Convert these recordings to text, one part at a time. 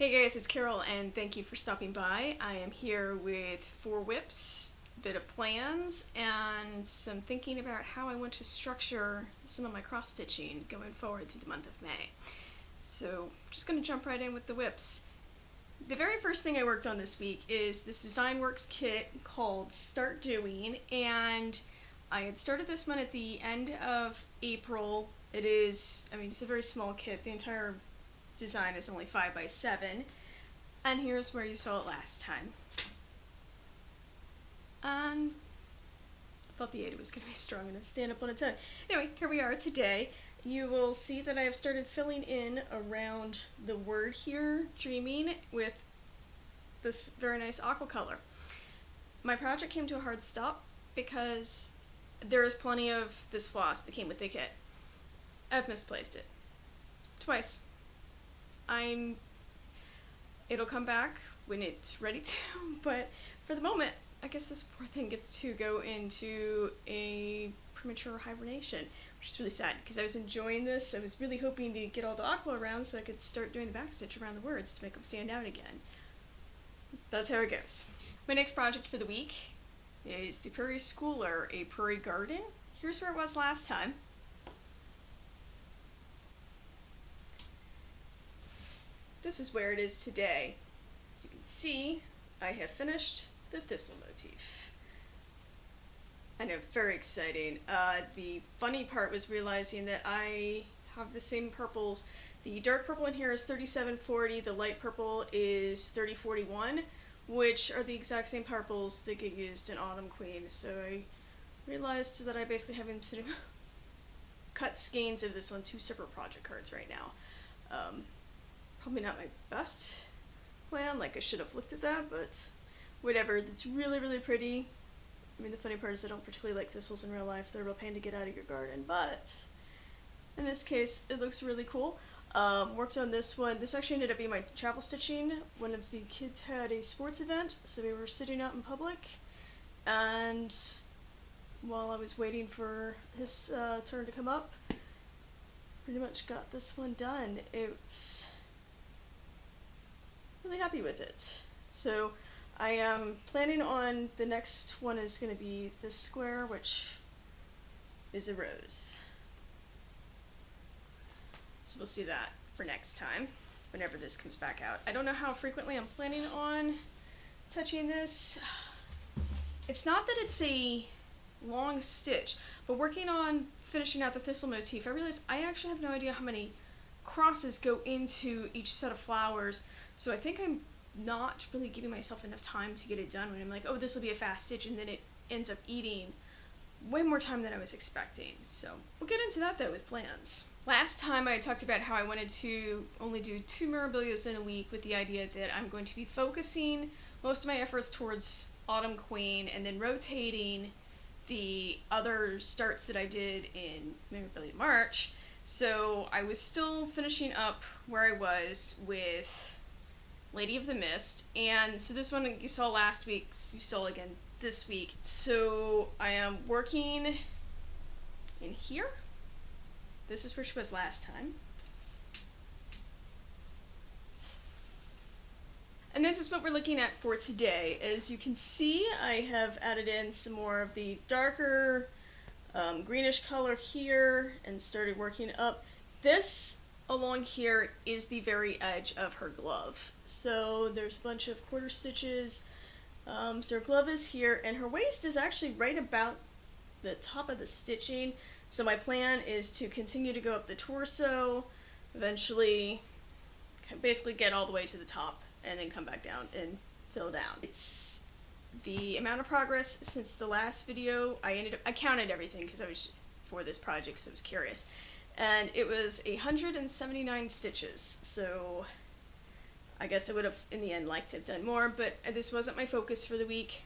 Hey guys, it's Carol and thank you for stopping by. I am here with 4 whips, a bit of plans, and some thinking about how I want to structure some of my cross-stitching going forward through the month of May. So I'm just going to jump right in with the whips. The very first thing I worked on this week is this DesignWorks kit called Start Doing, and I had started this one at the end of April. It's a very small kit. The entire design is only 5 by 7, and here's where you saw it last time. I thought the 8 was going to be strong enough to stand up on its own. Anyway, here we are today. You will see that I have started filling in around the word here, dreaming, with this very nice aqua color. My project came to a hard stop because there is plenty of this floss that came with the kit. I've misplaced it. Twice. It'll come back when it's ready to, but for the moment, I guess this poor thing gets to go into a premature hibernation, which is really sad because I was enjoying this. I was really hoping to get all the aqua around so I could start doing the backstitch around the words to make them stand out again. That's how it goes. My next project for the week is the Prairie Schooler, a Prairie Garden. Here's where it was last time. This is where it is today. As you can see, I have finished the thistle motif. I know, very exciting. The funny part was realizing that I have the same purples. The dark purple in here is 3740, the light purple is 3041, which are the exact same purples that get used in Autumn Queen. So I realized that I basically have him sitting cut skeins of this on 2 separate project cards right now. Probably not my best plan, like I should have looked at that, but whatever. It's really, really pretty. The funny part is I don't particularly like thistles in real life. They're a real pain to get out of your garden, but in this case, it looks really cool. Worked on this one. This actually ended up being my travel stitching. One of the kids had a sports event, so we were sitting out in public, and while I was waiting for his turn to come up, pretty much got this one done. It's really happy with it. So I am planning on the next one is going to be this square, which is a rose. So we'll see that for next time, whenever this comes back out. I don't know how frequently I'm planning on touching this. It's not that it's a long stitch, but working on finishing out the thistle motif, I realized I actually have no idea how many crosses go into each set of flowers. So I think I'm not really giving myself enough time to get it done when I'm like, oh, this will be a fast stitch, and then it ends up eating way more time than I was expecting. So we'll get into that though with plans. Last time I talked about how I wanted to only do 2 Mirabilias in a week, with the idea that I'm going to be focusing most of my efforts towards Autumn Queen and then rotating the other starts that I did in Mirabilia March. So I was still finishing up where I was with Lady of the Mist, and so this one you saw last week, you saw again this week. So I am working in here. This is where she was last time. And this is what we're looking at for today. As you can see, I have added in some more of the darker greenish color here and started working up. This along here is the very edge of her glove. So there's a bunch of quarter stitches. So her glove is here, and her waist is actually right about the top of the stitching. So my plan is to continue to go up the torso, eventually basically get all the way to the top, and then come back down and fill down. It's the amount of progress since the last video. I counted everything because I was for this project because I was curious. And it was 179 stitches, so I guess I would have, in the end, liked to have done more, but this wasn't my focus for the week,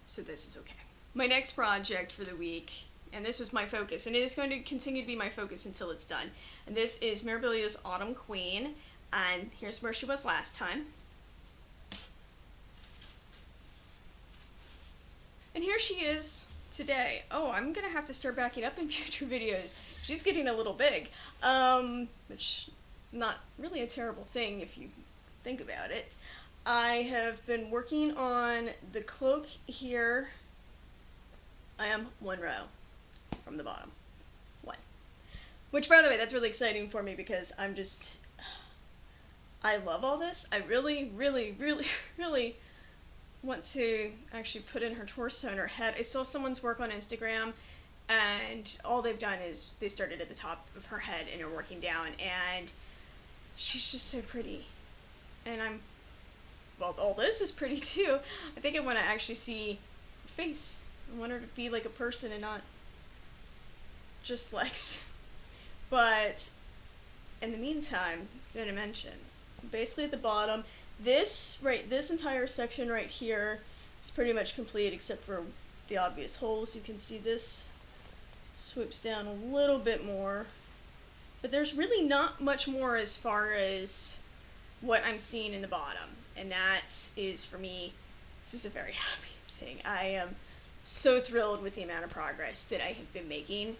so this is okay. My next project for the week, and this was my focus, and it is going to continue to be my focus until it's done, and this is Mirabilia's Autumn Queen, and here's where she was last time. And here she is today. Oh, I'm gonna have to start backing up in future videos. She's getting a little big, which not really a terrible thing if you think about it. I have been working on the cloak here. I am one row from the bottom. One. Which, by the way, that's really exciting for me because I love all this. I really, really, really, really want to actually put in her torso and her head. I saw someone's work on Instagram, and all they've done is they started at the top of her head and are working down, and she's just so pretty. And well, all this is pretty too. I think I want to actually see her face. I want her to be like a person and not just legs. But in the meantime, did I mention, basically at the bottom, this entire section right here is pretty much complete except for the obvious holes. You can see this swoops down a little bit more, but there's really not much more as far as what I'm seeing in the bottom, and that is, for me, this is a very happy thing. I am so thrilled with the amount of progress that I have been making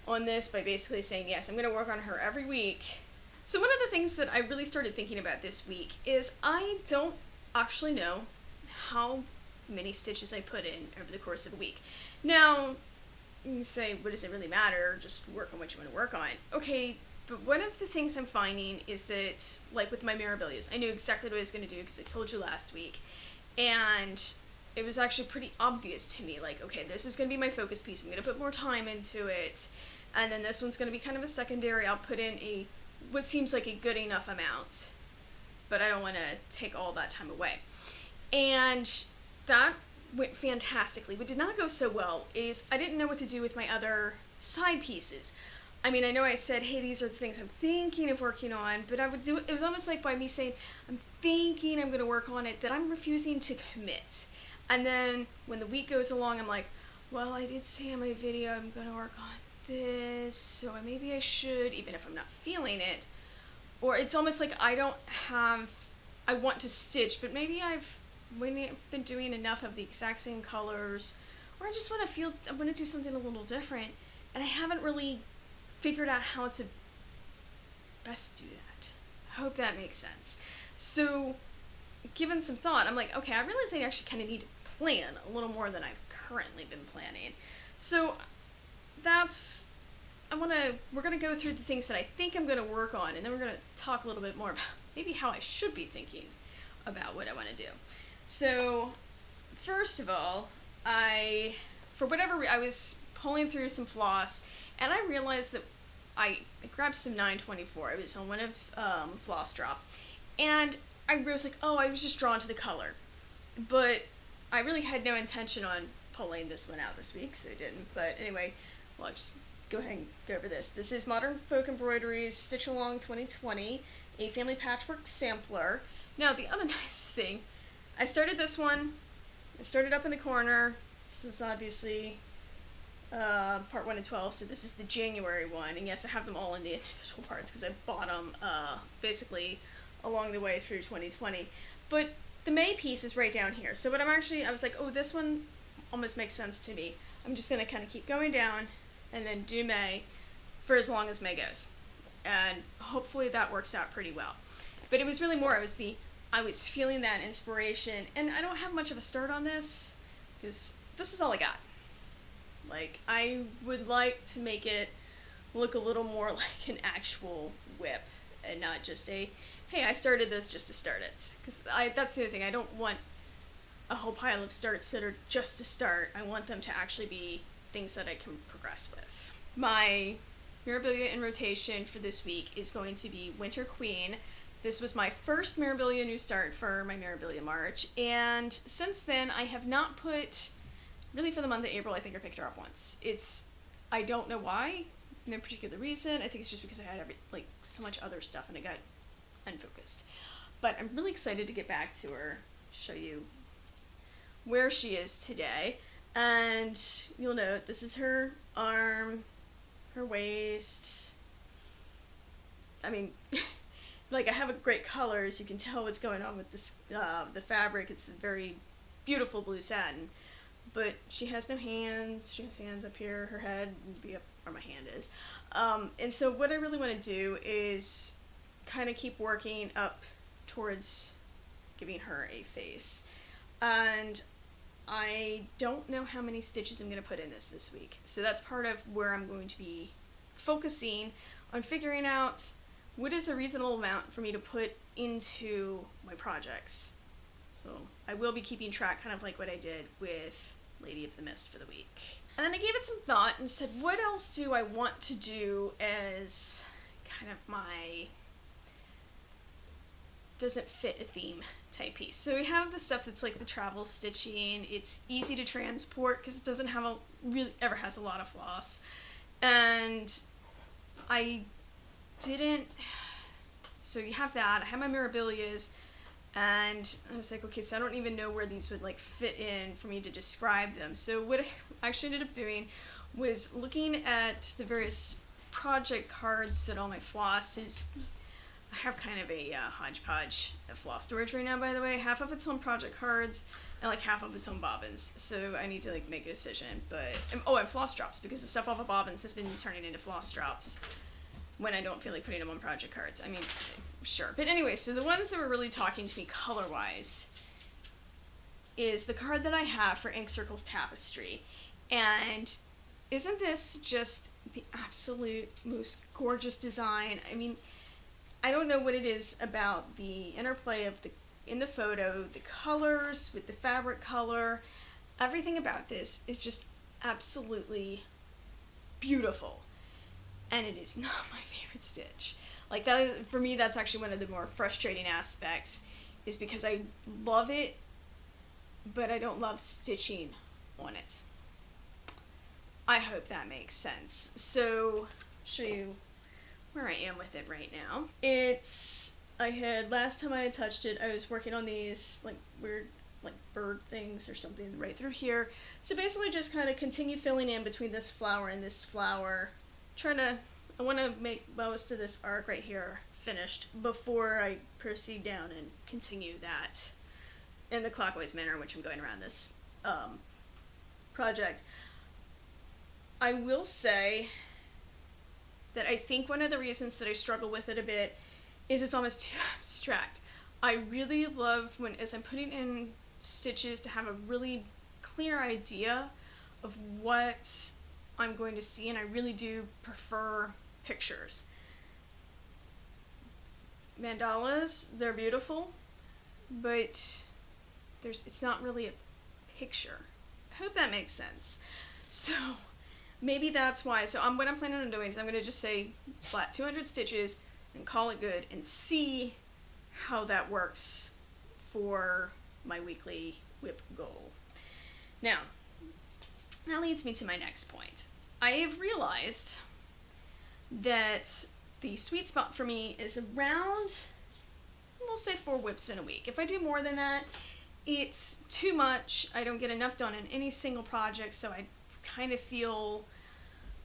on this by basically saying, yes, I'm going to work on her every week. So one of the things that I really started thinking about this week is I don't actually know how many stitches I put in over the course of a week. Now, you say, what does it really matter? Just work on what you want to work on. Okay, but one of the things I'm finding is that, like with my Mirabilias, I knew exactly what I was going to do because I told you last week. And it was actually pretty obvious to me, like, okay, this is going to be my focus piece. I'm going to put more time into it. And then this one's going to be kind of a secondary. I'll put in what seems like a good enough amount, but I don't want to take all that time away. And that went fantastically. What did not go so well is I didn't know what to do with my other side pieces. I mean, I know I said, hey, these are the things I'm thinking of working on, but I would do it. It was almost like by me saying, I'm thinking I'm going to work on it, that I'm refusing to commit. And then when the week goes along, I'm like, well, I did say in my video I'm going to work on this, so maybe I should, even if I'm not feeling it. Or it's almost like I want to stitch, but maybe I've been doing enough of the exact same colors, or I just want to do something a little different, and I haven't really figured out how to best do that. I hope that makes sense. So, given some thought, I'm like, okay, I realize I actually kind of need to plan a little more than I've currently been planning. So, we're going to go through the things that I think I'm going to work on, and then we're going to talk a little bit more about maybe how I should be thinking about what I want to do. So, first of all, I was pulling through some floss, and I realized that I grabbed some 924. It was on one of Floss Drop, and I was like, oh, I was just drawn to the color, but I really had no intention on pulling this one out this week, so I didn't. But anyway, well, I'll just go ahead and go over this. This is Modern Folk Embroideries Stitch Along 2020, a family patchwork sampler. Now, the other nice thing, I started this one. I started up in the corner. This is obviously part 1 of 12, so this is the January one, and yes, I have them all in the individual parts because I bought them basically along the way through 2020. But the May piece is right down here. So I was like, oh, this one almost makes sense to me. I'm just going to kind of keep going down and then do May for as long as May goes. And hopefully that works out pretty well. But it was really more, I was feeling that inspiration, and I don't have much of a start on this because this is all I got. Like, I would like to make it look a little more like an actual whip and not just hey, I started this just to start it. Because that's the other thing. I don't want a whole pile of starts that are just to start. I want them to actually be things that I can progress with. My Mirabilia in rotation for this week is going to be Winter Queen. This was my first Mirabilia new start for my Mirabilia March, and since then I have not put, really for the month of April, I think I picked her up once. I don't know why, no particular reason. I think it's just because I had so much other stuff and it got unfocused. But I'm really excited to get back to her, show you where she is today. And you'll note, this is her arm, her waist. I mean, I have a great color, as you can tell what's going on with this, the fabric. It's a very beautiful blue satin. But she has no hands. She has hands up here. Her head would be up where my hand is. And so what I really want to do is kind of keep working up towards giving her a face. And I don't know how many stitches I'm going to put in this week. So that's part of where I'm going to be focusing on figuring out what is a reasonable amount for me to put into my projects. So I will be keeping track, kind of like what I did with Lady of the Mist for the week. And then I gave it some thought and said, what else do I want to do as kind of my doesn't fit a theme type piece. So we have the stuff that's like the travel stitching. It's easy to transport because it doesn't have ever has a lot of floss. And so you have that. I have my Mirabilias, and I was like, okay, so I don't even know where these would like fit in for me to describe them. So what I actually ended up doing was looking at the various project cards that all my floss is. I have kind of a hodgepodge of floss storage right now, by the way. Half of it's on project cards, and like half of it's on bobbins. So I need to like make a decision. But and floss drops, because the stuff off of bobbins has been turning into floss drops when I don't feel like putting them on project cards. I mean, sure. But anyway, so the ones that were really talking to me color-wise is the card that I have for Ink Circles Tapestry. And isn't this just the absolute most gorgeous design? I mean, I don't know what it is about the interplay of in the photo, the colors with the fabric color, everything about this is just absolutely beautiful. And it is not my favorite stitch. Like that, for me, that's actually one of the more frustrating aspects, is because I love it, but I don't love stitching on it. I hope that makes sense. So, I'll show you where I am with it right now. Last time I had touched it, I was working on these like weird like bird things or something right through here. So basically just kind of continue filling in between this flower and this flower. I want to make most of this arc right here finished before I proceed down and continue that in the clockwise manner in which I'm going around this project. I will say that I think one of the reasons that I struggle with it a bit is it's almost too abstract. I really love as I'm putting in stitches to have a really clear idea of what I'm going to see, and I really do prefer pictures. Mandalas, they're beautiful, but it's not really a picture. I hope that makes sense. So maybe that's why. So what I'm planning on doing is I'm going to just say flat 200 stitches and call it good and see how that works for my weekly whip goal. Now, that leads me to my next point. I have realized that the sweet spot for me is around, we'll say 4 whips in a week. If I do more than that, it's too much. I don't get enough done in any single project, so I kind of feel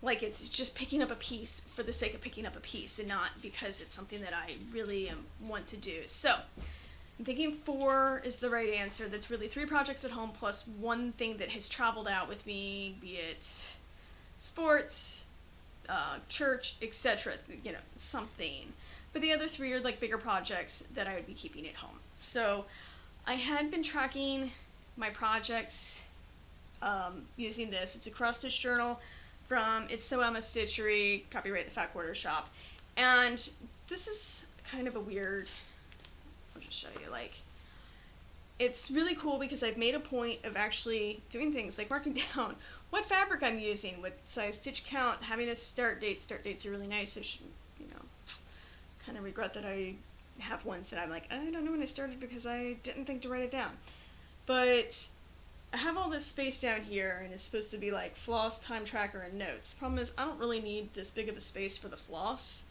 like it's just picking up a piece for the sake of picking up a piece and not because it's something that I really want to do. So I'm thinking 4 is the right answer. That's really 3 projects at home plus 1 thing that has traveled out with me, be it sports, church, etc., something. But the other 3 are like bigger projects that I would be keeping at home. So I had been tracking my projects using this. It's a cross-stitch journal from It's So Emma Stitchery, copyright the Fat Quarter Shop. And this is kind of a weird, I'll just show you, it's really cool because I've made a point of actually doing things like marking down what fabric I'm using, what size stitch count, having a start date. Start dates are really nice. I should, kind of regret that I have ones that I'm like, I don't know when I started because I didn't think to write it down. But I have all this space down here, and it's supposed to be like floss, time tracker, and notes. The problem is I don't really need this big of a space for the floss,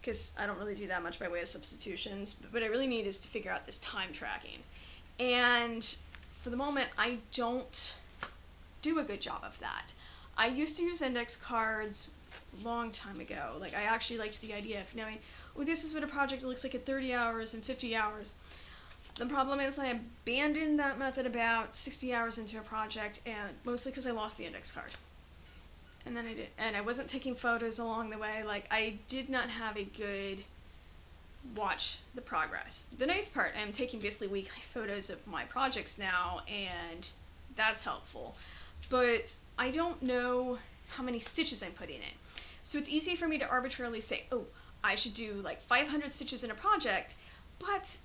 because I don't really do that much by way of substitutions. But what I really need is to figure out this time tracking. And for the moment, I don't do a good job of that. I used to use index cards a long time ago. I actually liked the idea of knowing, oh, this is what a project looks like at 30 hours and 50 hours. The problem is I abandoned that method about 60 hours into a project, and mostly because I lost the index card. And then I wasn't taking photos along the way. I did not have a good watch the progress. The nice part, I'm taking basically weekly photos of my projects now, and that's helpful. But I don't know how many stitches I'm putting in. So it's easy for me to arbitrarily say, oh, I should do like 500 stitches in a project, but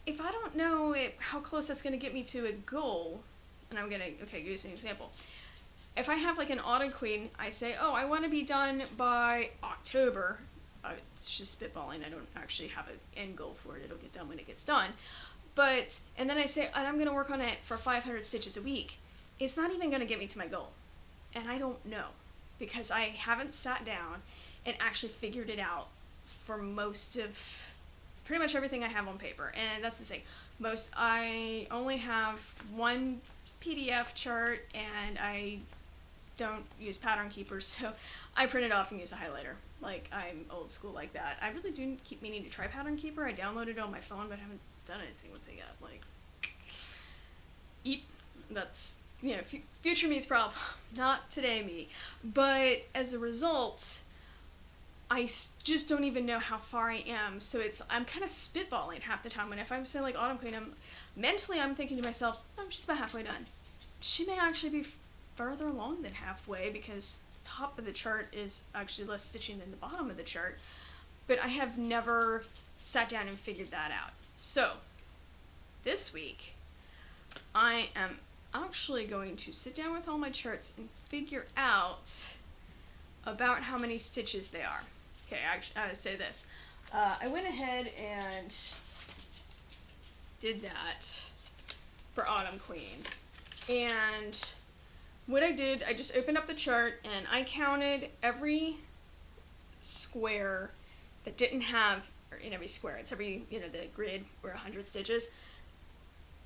if I don't know how close that's going to get me to a goal, and I'm going to, give you an example. If I have like an autumn queen, I say, oh, I want to be done by October. It's just spitballing. I don't actually have an end goal for it. It'll get done when it gets done. And then I say, and I'm going to work on it for 500 stitches a week. It's not even going to get me to my goal. And I don't know, because I haven't sat down and actually figured it out for most of, pretty much everything I have on paper. And that's the thing. I only have one PDF chart, and I don't use pattern keepers, so I print it off and use a highlighter. Like, I'm old school like that. I really do keep meaning to try pattern keeper. I downloaded it on my phone, but I haven't done anything with it yet. Like, that's, future me's problem, not today me. But as a result, I just don't even know how far I am, so I'm kind of spitballing half the time. And if I'm saying like Autumn Queen, I'm thinking to myself, oh, she's about halfway done. She may actually be further along than halfway, because the top of the chart is actually less stitching than the bottom of the chart, but I have never sat down and figured that out. So this week I am actually going to sit down with all my charts and figure out about how many stitches they are. Okay, I say this. I went ahead and did that for Autumn Queen. And what I did, I just opened up the chart and I counted every square that didn't have, or in every square, it's every, the grid were 100 stitches.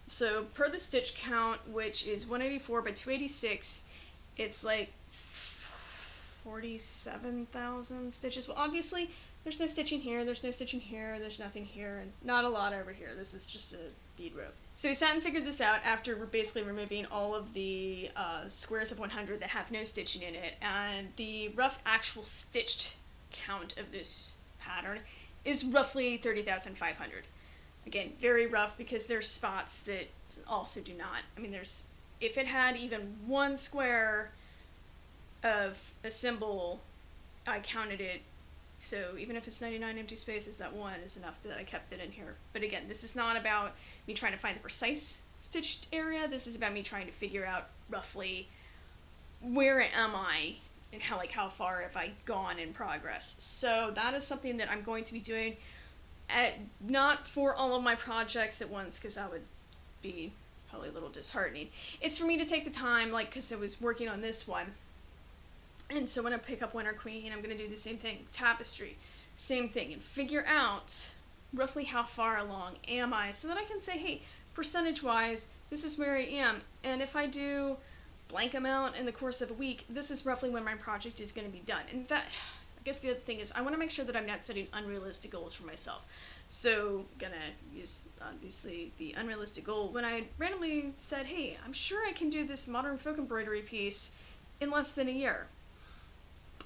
So per the stitch count, which is 184 by 286, it's like 47,000 stitches. Well, obviously, there's no stitching here, there's no stitching here, there's nothing here, and not a lot over here. This is just a bead rope. So we sat and figured this out after we're basically removing all of the squares of 100 that have no stitching in it, and the rough actual stitched count of this pattern is roughly 30,500. Again, very rough, because there's spots that also do not. I mean, if it had even one square of a symbol, I counted it. So even if it's 99 empty spaces, that one is enough that I kept it in here. But again, this is not about me trying to find the precise stitched area. This is about me trying to figure out roughly where am I and how far have I gone in progress. So that is something that I'm going to be doing, not for all of my projects at once, because that would be probably a little disheartening. It's for me to take the time, because I was working on this one. And so when I pick up Winter Queen, I'm going to do the same thing. Tapestry, same thing. And figure out roughly how far along am I, so that I can say, hey, percentage-wise, this is where I am. And if I do blank amount in the course of a week, this is roughly when my project is going to be done. And that, I guess the other thing is, I want to make sure that I'm not setting unrealistic goals for myself. So, gonna use, obviously, the unrealistic goal. When I randomly said, hey, I'm sure I can do this modern folk embroidery piece in less than a year.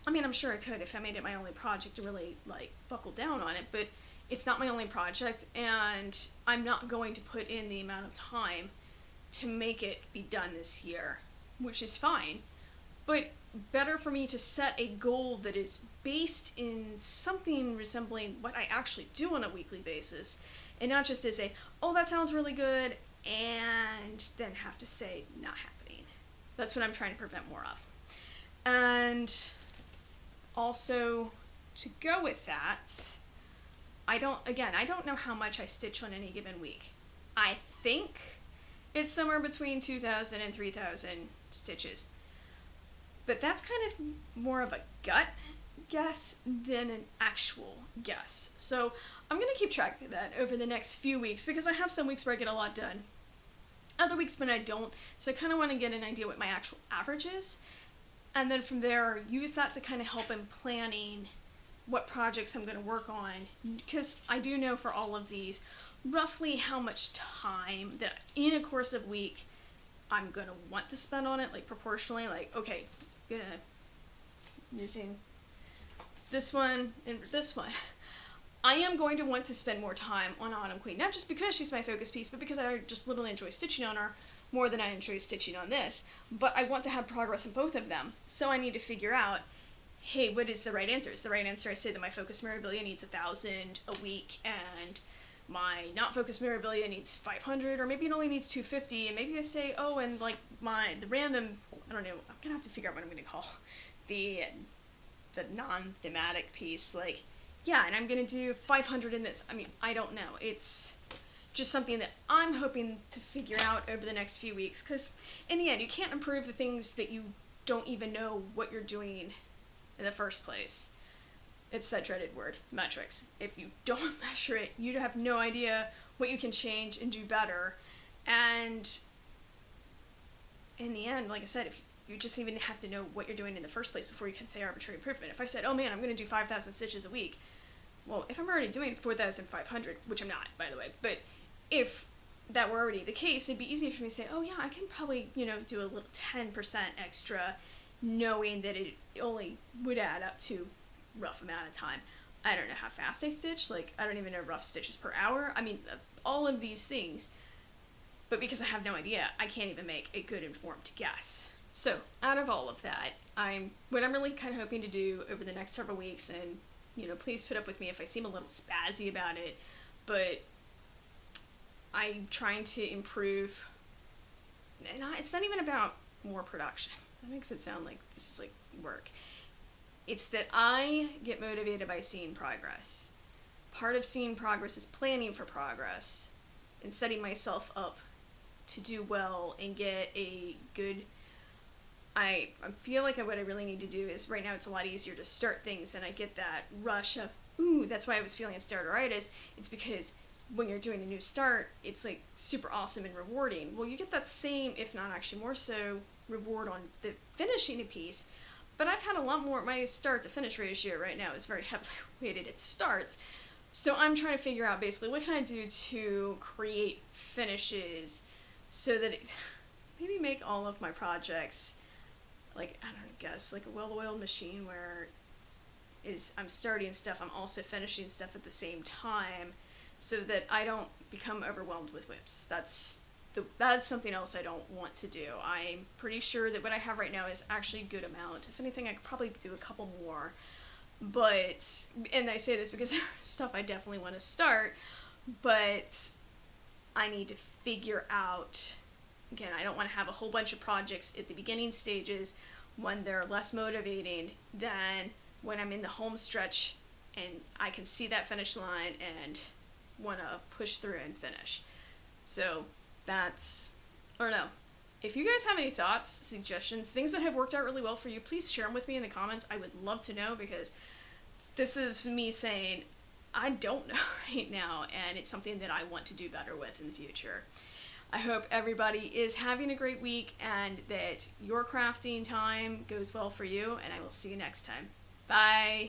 I mean, I'm sure I could if I made it my only project to really, buckle down on it, but it's not my only project, and I'm not going to put in the amount of time to make it be done this year, which is fine, but better for me to set a goal that is based in something resembling what I actually do on a weekly basis, and not just as oh, that sounds really good, and then have to say, not happening. That's what I'm trying to prevent more of. And also, to go with that, I don't know how much I stitch on any given week. I think it's somewhere between 2,000 and 3,000 stitches. But that's kind of more of a gut guess than an actual guess. So I'm going to keep track of that over the next few weeks, because I have some weeks where I get a lot done. Other weeks when I don't, so I kind of want to get an idea what my actual average is. And then from there, use that to kind of help in planning what projects I'm going to work on. Because I do know for all of these, roughly how much time that in a course of week I'm going to want to spend on it, proportionally. Okay, using this one and this one. I am going to want to spend more time on Autumn Queen, not just because she's my focus piece, but because I just literally enjoy stitching on her more than I enjoy stitching on this. But I want to have progress in both of them, so I need to figure out, hey, what is the right answer? Is the right answer I say that my focus Mirabilia needs 1,000 a week, and my not focus Mirabilia needs 500, or maybe it only needs 250, and maybe I say, oh, and like the random, I don't know, I'm gonna have to figure out what I'm gonna call the non-thematic piece, like, yeah, and I'm gonna do 500 in this. I mean, I don't know. It's just something that I'm hoping to figure out over the next few weeks, because in the end, you can't improve the things that you don't even know what you're doing in the first place. It's that dreaded word, metrics. If you don't measure it, you have no idea what you can change and do better. And in the end, like I said, if you just even have to know what you're doing in the first place before you can say arbitrary improvement. If I said, oh man, I'm going to do 5,000 stitches a week, well, if I'm already doing 4,500, which I'm not, by the way, but if that were already the case, it'd be easy for me to say, oh yeah, I can probably, do a little 10% extra, knowing that it only would add up to rough amount of time. I don't know how fast I stitch, like, I don't even know rough stitches per hour. I mean, all of these things, but because I have no idea, I can't even make a good informed guess. So, out of all of that, what I'm really kind of hoping to do over the next several weeks, and, please put up with me if I seem a little spazzy about it, but I'm trying to improve, and it's not even about more production. That makes it sound like this is like work. It's that I get motivated by seeing progress. Part of seeing progress is planning for progress and setting myself up to do well and get a good... I feel like what I really need to do is, right now it's a lot easier to start things, and I get that rush of, ooh, that's why I was feeling starteritis. It's because when you're doing a new start, it's like super awesome and rewarding. Well, you get that same, if not actually more so, reward on the finishing a piece, but I've had a lot more, my start to finish ratio right now is very heavily weighted at starts, so I'm trying to figure out basically what can I do to create finishes so that maybe make all of my projects like, I don't guess, like a well-oiled machine where I'm starting stuff, I'm also finishing stuff at the same time, so that I don't become overwhelmed with whips. That's something else I don't want to do. I'm pretty sure that what I have right now is actually a good amount. If anything, I could probably do a couple more. But, and I say this because there's stuff I definitely want to start, but I need to figure out, again, I don't want to have a whole bunch of projects at the beginning stages when they're less motivating than when I'm in the home stretch and I can see that finish line and want to push through and finish. So that's, I don't know. If you guys have any thoughts, suggestions, things that have worked out really well for you, please share them with me in the comments. I would love to know, because this is me saying, I don't know right now, and it's something that I want to do better with in the future. I hope everybody is having a great week and that your crafting time goes well for you, and I will see you next time. Bye!